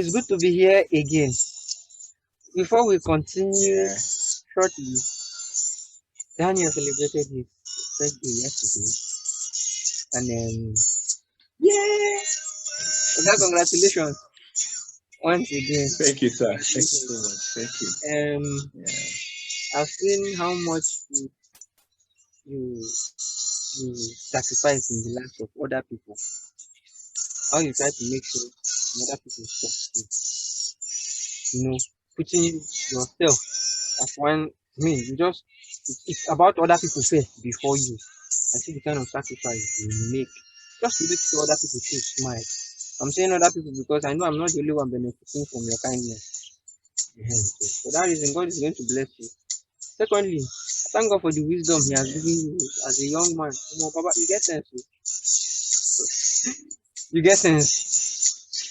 It's good to be here again. Before we continue Yeah. shortly, Daniel celebrated his birthday yesterday, and yeah, okay, congratulations once again. Thank you, sir. Thank you so Congratulations. much. Thank you. Yeah. I've seen how much you you sacrifice in the lives of other people. How you try to make sure other people succeed. Putting yourself as one. I mean, it's about other people first before you. I see the kind of sacrifice you make just to make sure other people too smile. I'm saying other people because I know I'm not the only one benefiting from your kindness. So for that reason, God is going to bless you. Secondly, I thank God for the wisdom He has given you as a young man. Papa, you get sense. You get sense.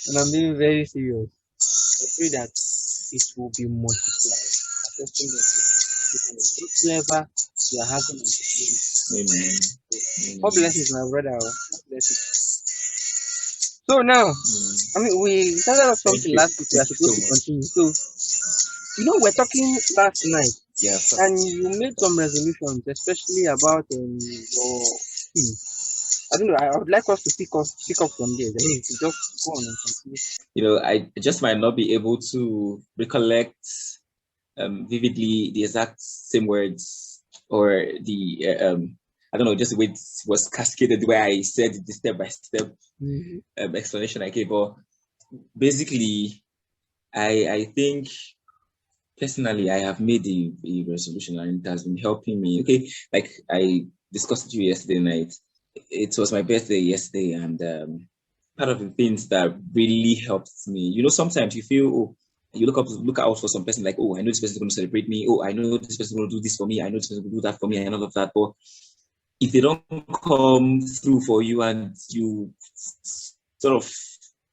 And I'm being very serious. I pray that it will be multiplied. Trusting God whatsoever you are having on the day. Amen. God bless you, my brother. God bless you. So now, I mean, we started off Thank something you. last week. We are Thank you so supposed to much. continue. So, we're talking last night, Yeah, sir. and you made some resolutions, especially about your peace. I don't know. I would like us to pick up from there. Then you could just go on and continue. I just might not be able to recollect vividly the exact same words or the I don't know, just the way it was cascaded, the way I said the step-by-step explanation I gave. But basically, I think personally I have made a resolution and it has been helping me. Okay, like I discussed with you yesterday night. It was my birthday yesterday, and part of the things that really helped me, sometimes you feel, oh, you look out for some person like, oh, I know this person is going to celebrate me. Oh, I know this person is going to do this for me. I know this person is going to do that for me, and all of that. But if they don't come through for you and you sort of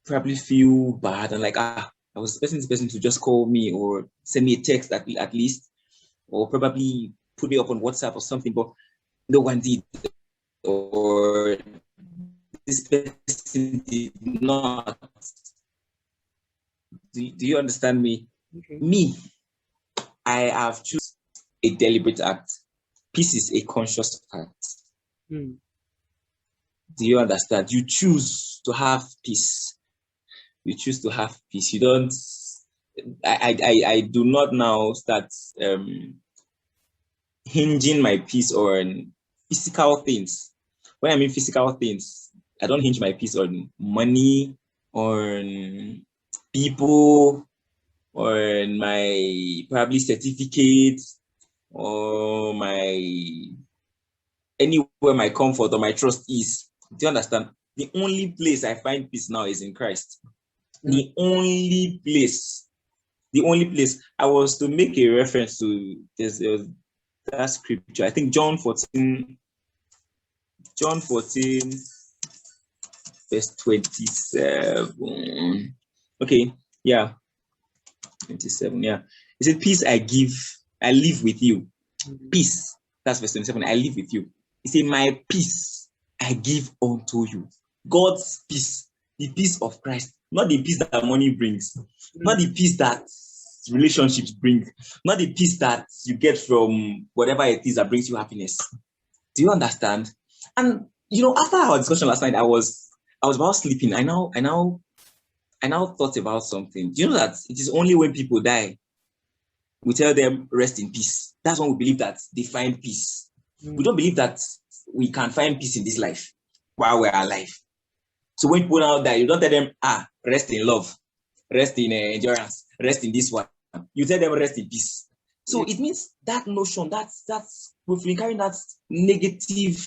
probably feel bad and like, I was expecting this person to just call me or send me a text at least, or probably put me up on WhatsApp or something, but no one did, or this person did not. Do you understand me? Okay. Me, I have chosen a deliberate act. Peace is a conscious act. Do you understand? You choose to have peace. You choose to have peace. You don't. I do not now start hinging my peace on physical things. When I mean physical things, I don't hinge my peace on money, on people, on my probably certificate, or anywhere my comfort or my trust is. Do you understand? The only place I find peace now is in Christ. The only place. I was to make a reference to that scripture. I think John 14, verse 27. Okay, yeah, 27. Yeah, it said, "Peace I live with you." Peace. That's verse 27. I live with you. He said, "My peace I give unto you." God's peace, the peace of Christ, not the peace that money brings, not the peace that relationships bring, not the peace that you get from whatever it is that brings you happiness. Do you understand? And after our discussion last night, I was about sleeping. I now thought about something. Do you know that it is only when people die we tell them rest in peace? That's when we believe that they find peace. We don't believe that we can find peace in this life while we're alive. So when people now die, you don't tell them, rest in love, rest in endurance, rest in this one. You tell them rest in peace. So it means that notion, that's we've been carrying that negative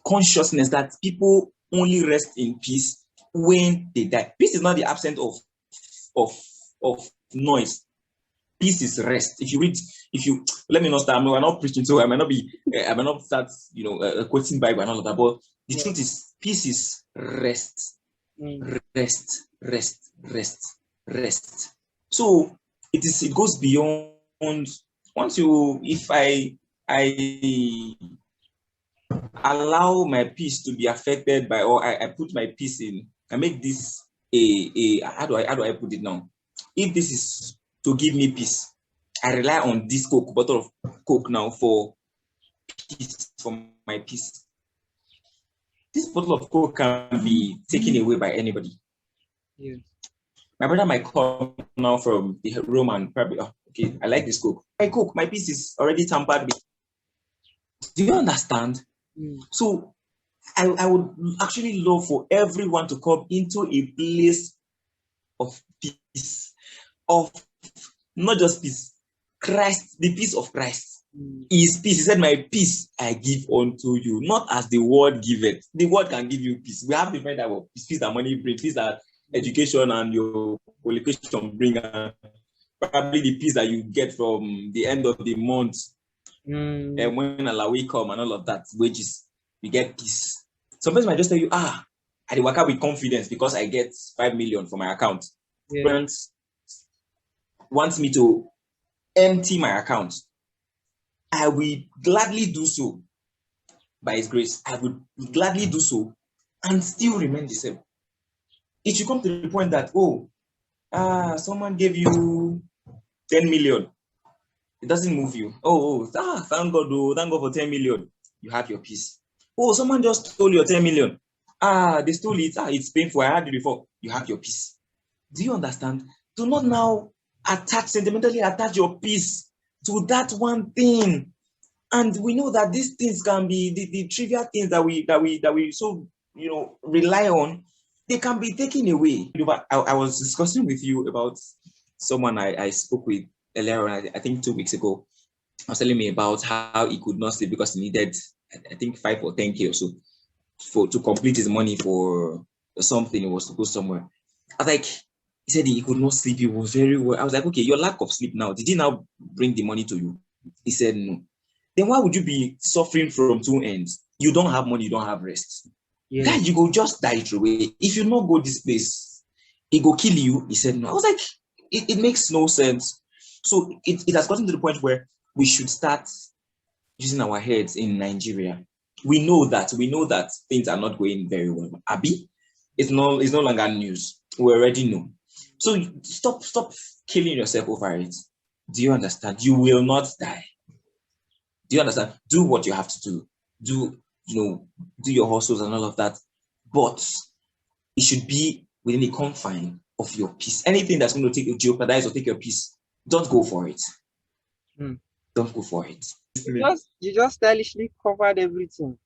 consciousness that people only rest in peace when they die. Peace is not the absence of noise. Peace is rest. Let me not start. I'm not preaching, so I might not start, quoting Bible and all of that. But the truth is, peace is rest, rest. So it goes beyond. If I allow my peace to be affected by, or I put my peace in, I make this how do I put it now? If this is to give me peace, I rely on this bottle of Coke now for peace, for my peace. This bottle of Coke can be taken away by anybody. Yes. My brother might come now from the room and probably, oh, okay, I like this Coke. My Coke, my peace is already tampered with. Do you understand? So I would actually love for everyone to come into a place of peace, of not just peace, Christ, the peace of Christ. Is peace. He said, my peace I give unto you, not as the world giveth. The world can give you peace. We have different type of peace that money brings, peace that education and your qualification bring, and probably the peace that you get from the end of the month, and when Alawi come and all of that, wages, you get peace. Sometimes I just tell you, I work out with confidence because I get 5 million for my account. Parents want me to empty my account. I will gladly do so by His grace. I would gladly do so and still remain the same. It should come to the point that, someone gave you 10 million. It doesn't move you. Thank God for 10 million. You have your peace. Oh, someone just stole your 10 million. They stole it. It's painful. I had it before. You have your peace. Do you understand? Do not now sentimentally attach your peace to that one thing. And we know that these things can be the trivial things that we so rely on. They can be taken away. I was discussing with you about someone I spoke with earlier on, I think 2 weeks ago. I was telling me about how he could not sleep because he needed, I think, 5 or 10K or so to complete his money for something. He was to go somewhere. I was like, he said he could not sleep. He was very well. I was like, okay, your lack of sleep now, did he now bring the money to you? He said no. Then why would you be suffering from two ends? You don't have money, you don't have rest. That you go just die through away. If you not go this place, it go kill you. He said no. I was like, it makes no sense. So it has gotten to the point where we should start using our heads in Nigeria. We know that things are not going very well. Abi, it's no longer news. We already know. So stop killing yourself over it. Do you understand? You will not die. Do you understand? Do what you have to do. Do your hustles and all of that. But it should be within the confine of your peace. Anything that's going to jeopardize or take your peace, don't go for it. Don't go for it. You just stylishly covered everything.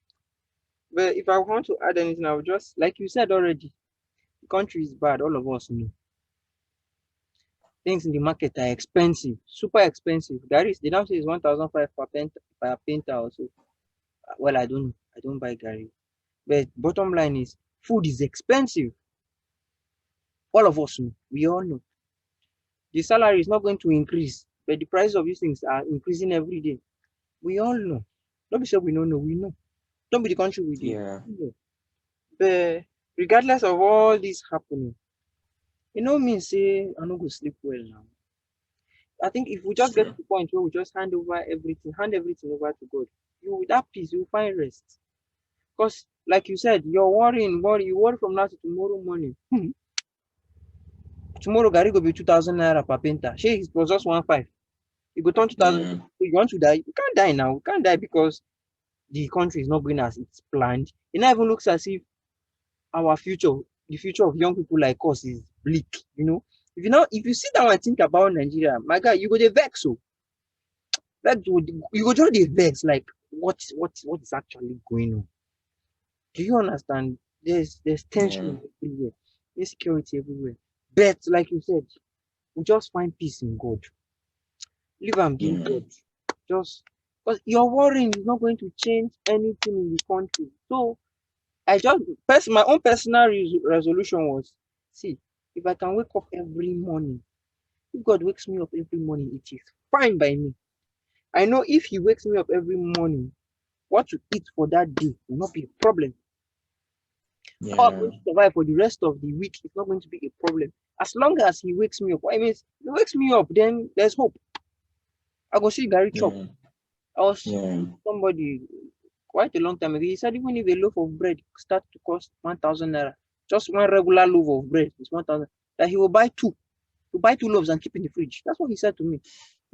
But if I want to add anything, I would just, like you said already, the country is bad. All of us know. Things in the market are expensive, super expensive. Gary, they now say it's 1,500 per painter or so. Well, I don't know. I don't buy Gary. But bottom line is, food is expensive. All of us know. We all know. The salary is not going to increase, but the price of these things are increasing every day. We all know. Don't be sure we don't know. We know. Don't be the country we did. Yeah. But regardless of all this happening, me say I no go sleep well now. I think if we just get to the point where we just hand everything over to God, you with that peace, you find rest. Because like you said, you're worrying, you worry from now to tomorrow morning. Tomorrow Gary go be 2,000 naira per painter. It was just 1,500. You go turn 2,000. You want to die? You can't die now. You can't die because the country is not going as it's planned. It now even looks as if our future, the future of young people like us, is bleak. If you sit down and think about Nigeria, my guy, you go to vex. So you go to the vex, like what is actually going on? Do you understand? There's tension everywhere, insecurity everywhere. But like you said, we just find peace in God. Leave and be God. Just because your worrying is not going to change anything in the country. So my own personal resolution was, see, if I can wake up every morning, if God wakes me up every morning, it is fine by me. I know if He wakes me up every morning, what to eat for that day will not be a problem. How I'm going to survive for the rest of the week is not going to be a problem. As long as He wakes me up. What I mean, He wakes me up, then there's hope. I go see Gary chop. I was somebody quite a long time ago. He said even if a loaf of bread start to cost 1,000 naira, just one regular loaf of bread is 1,000. That he will buy two. To buy two loaves and keep in the fridge. That's what he said to me.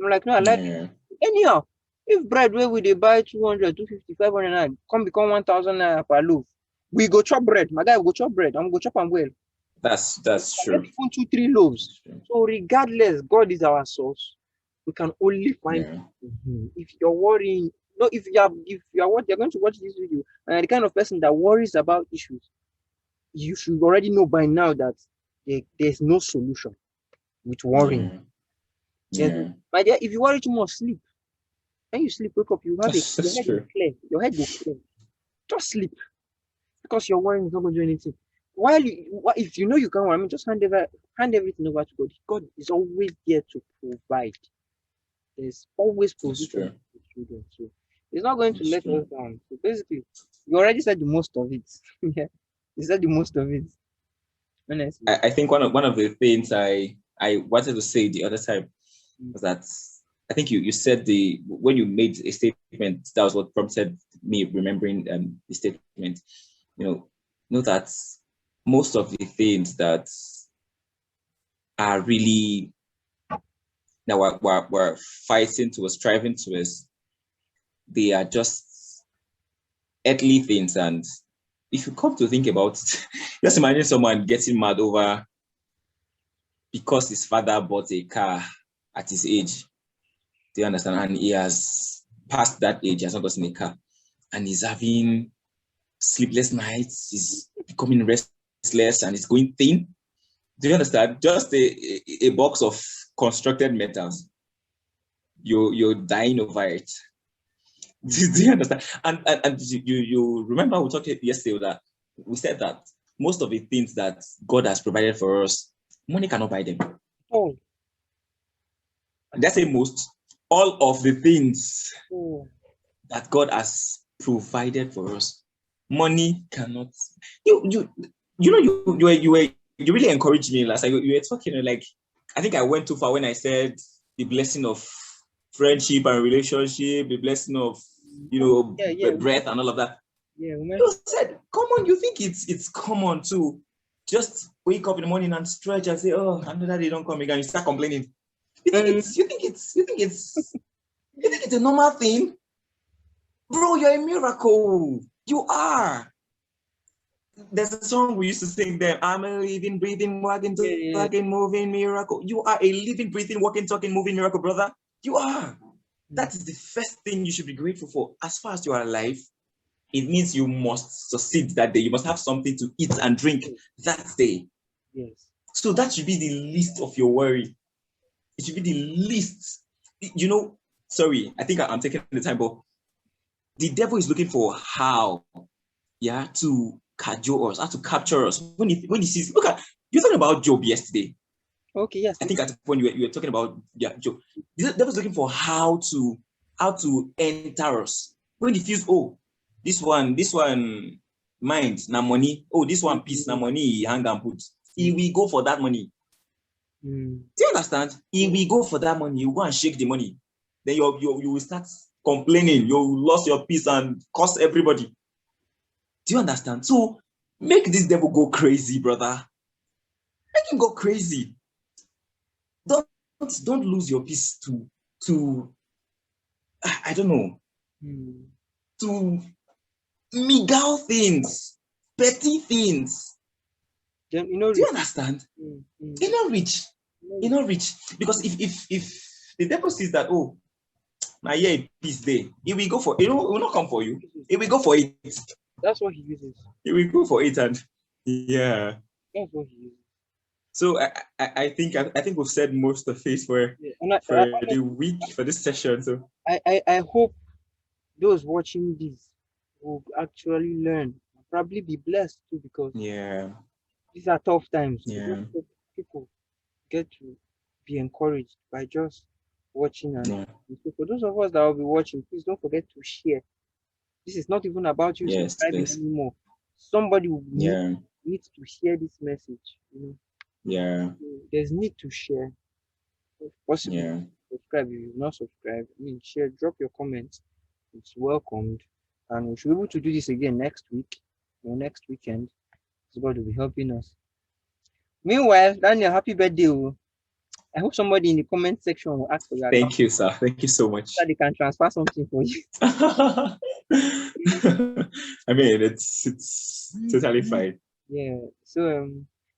I'm like, no, I like it. Yeah. Anyhow, if bread where we they buy 200, 250, 500 naira, come become 1,000 naira per loaf, we go chop bread. My guy will go chop bread. I'm go chop and well. That's Get true. even 2, 3 loaves. That's true. So regardless, God is our source. We can only find Yeah. Him. If you're worrying, no, if you are what you're going to watch this video and the kind of person that worries about issues, you should already know by now that there's no solution with worrying. Yeah. There's, Yeah. my dear, if you worry too much, sleep. When you sleep, wake up, you have your That's head will true. clear. Your head will clear. Just sleep because your worrying is not going to do anything. While if you know you can't worry, I mean, just hand everything over to God. God is always there to provide. There's always That's provision true. for children. So He's not going to That's let true. us down. So basically, you already said the most of it. Yeah, you said the most of it. Honestly. I think one of the things I wanted to say the other time was that I think you said when you made a statement, that was what prompted me remembering the statement. Know that most of the things that are really that we're fighting to, striving to, is they are just earthly things. And if you come to think about it, just imagine someone getting mad over because his father bought a car at his age. Do you understand? And he has passed that age, he has not gotten a car, and he's having sleepless nights, he's becoming restless, and he's going thin. Do you understand? Just a box of constructed metals. You're dying over it. Do you understand? And you remember we talked yesterday that we said that most of the things that God has provided for us, money cannot buy them. Oh. Did I say most? All of the things Oh. that God has provided for us, money cannot. You really encouraged me last. You were talking like, I think I went too far when I said the blessing of friendship and relationship, the blessing of breath and all of that. Yeah, You said, come on, you think it's common to just wake up in the morning and stretch and say, oh, another day don't come again. You start complaining. You think it's a normal thing? Bro, you're a miracle. You are. There's a song we used to sing there. I'm a living, breathing, walking, talking, moving miracle. You are a living, breathing, walking, talking, moving miracle, brother. You are. That is the first thing you should be grateful for. As far as you are alive, it means you must succeed that day. You must have something to eat and drink that day. Yes. So that should be the least of your worry. It should be the least. Sorry, I think I'm taking the time, but the devil is looking for how, to cajole us, how to capture us. When he sees, look at, you're talking about Job yesterday. Okay, yes. I think at the point you were talking about Job. The devil's looking for how to enter us. When he feels, oh, this one mind na money. Oh, this one piece na money, he hang and put. He will go for that money. Do you understand? He will go for that money. You go and shake the money. Then you will start complaining. You lost your peace and curse everybody. Do you understand? So make this devil go crazy, brother. Make him go crazy. Don't lose your peace to I don't know, to meager things, petty things. Do you understand? You're not rich. You're not rich. Because if the devil sees that, oh, now yeah, peace day, he will go for it. It will not come for you. He will go for it. That's what he uses. He will go for it, and yeah. That's what he uses. So I think we've said most of it for the week, for this session. So I hope those watching this will actually learn, probably be blessed too, because these are tough times. Yeah. People get to be encouraged by just watching. And so for those of us that will be watching, please don't forget to share. This is not even about you subscribing anymore. Somebody will need to hear this message. Yeah. There's need to share. If possible, subscribe. If you've not subscribed, share, drop your comments. It's welcomed. And we should be able to do this again next week or next weekend. God will be helping us. Meanwhile, Daniel, happy birthday. I hope somebody in the comment section will ask for your account Thank you, sir. Thank you so much. so that they can transfer something for you. I mean, it's totally fine. Yeah. So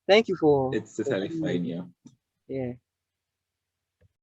thank you for It's totally being here. fine. Yeah. Yeah.